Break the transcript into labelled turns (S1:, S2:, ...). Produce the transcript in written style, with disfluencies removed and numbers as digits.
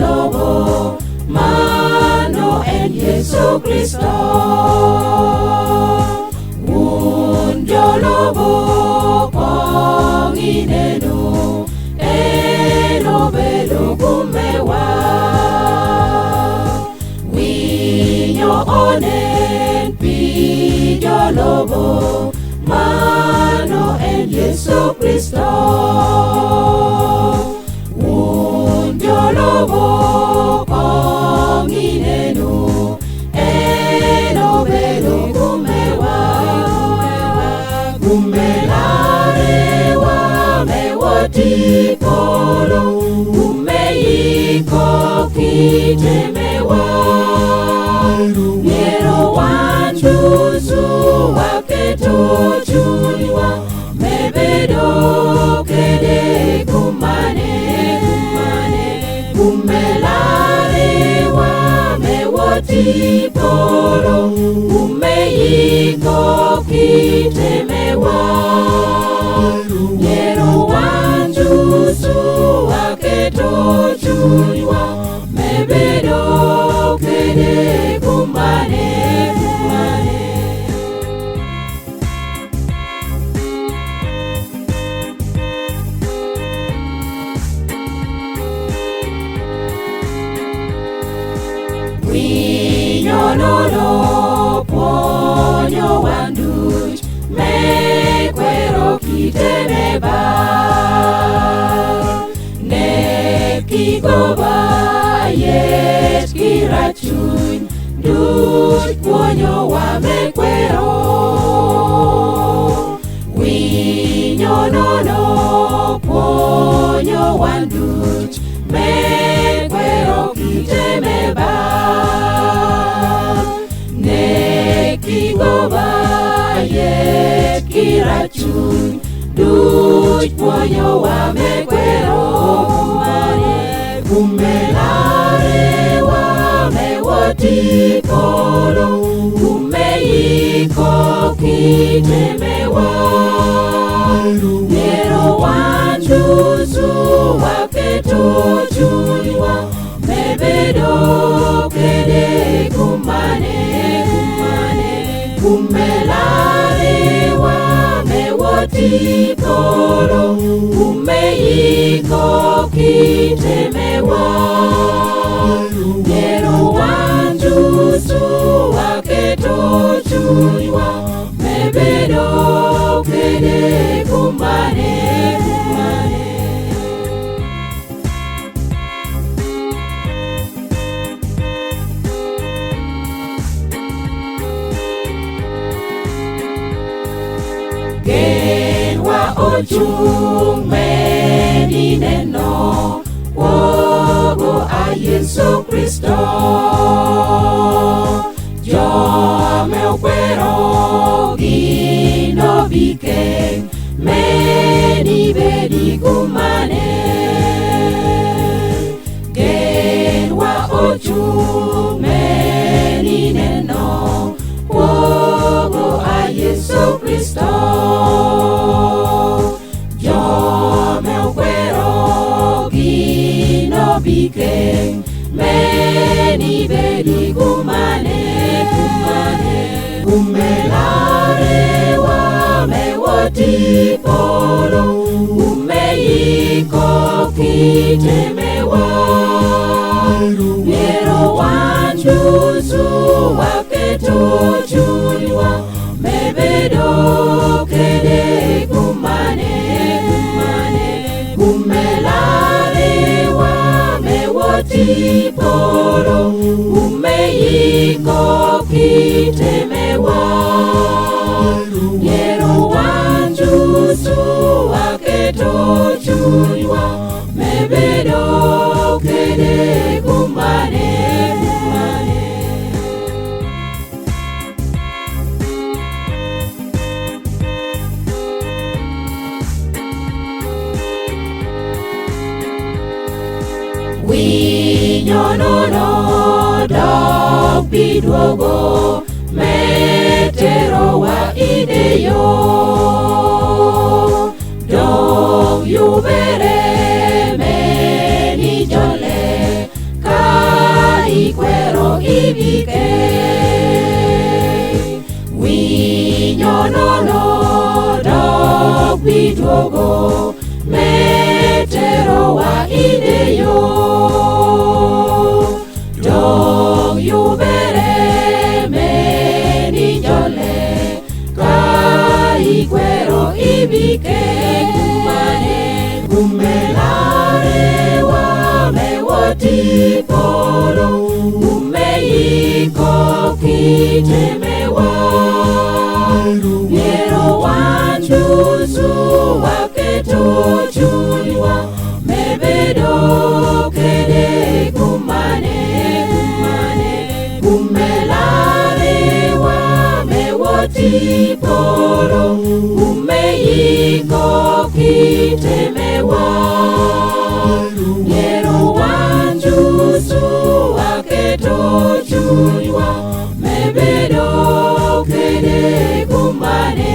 S1: lobo mano en Yesu Kristo. Lobo konginenu eno bedo kumewa. Winyo onen pijo lobo mano en Yesu Kristo. Lobo konginenu eno bedo kumewa. Kumelare wa mewati polo, kumeiko kitemewa. Miero wanjuzu waketo chuniwa, mebedo kede kumane. Kumelare wa mewati polo, kumeiko kitemewa. Yero wanjusu waketo chuniwa, mebedo kede kumane. Winyo nono ponyo wanduch mekwero kitemeba. Ne kigoba yet kirachuny duch ponyo wa mekwero. Winyo nono ponyo wanduch mekwero kitemeba. Kigoba yet kirachuny duch ponyo wa mekwero. Kumelare wa mewati polo, kumeiko kitemewa. Nero wanjuzu waketo chuniwa, mebedo kede kumane. Kumelare wa mewati polo, kumeiko kitemewa. Nero wanjuzu waketo chuniwa, mebedo kede kumane. Genwa ochung meni neno wogo a Yesu Kristo. Jome okwero gino bike meni bedi kumane. Genwa ochung meni neno wogo a Yesu Kristo. Jome okwero gino bike meni bedi kumane. Kumelare wa mewati polo, kumeiko kitemewa. Miero wanjuzu waketo chuniwa, mebedo kede kumane. Kumelare wa mewati polo, kumeiko kitemewa. Yero wanjuzu waketo chuniwa, mebedo kede kumane. Winyo nono dog bidwogo metero wa ideyo. Dog yubere meni jole Nono dog biduogo metero wa ideyo dog yubere meni jole ka ikwero ibike kumane kumelare wa mewoti polo kumeiko kitemewa Yero wandusu waketo chuniwa mebedo kede kumane kumelare wa mewoti poro kumeiko kitemewa Yero wandusu waketo chuniwa mebedo kede kumane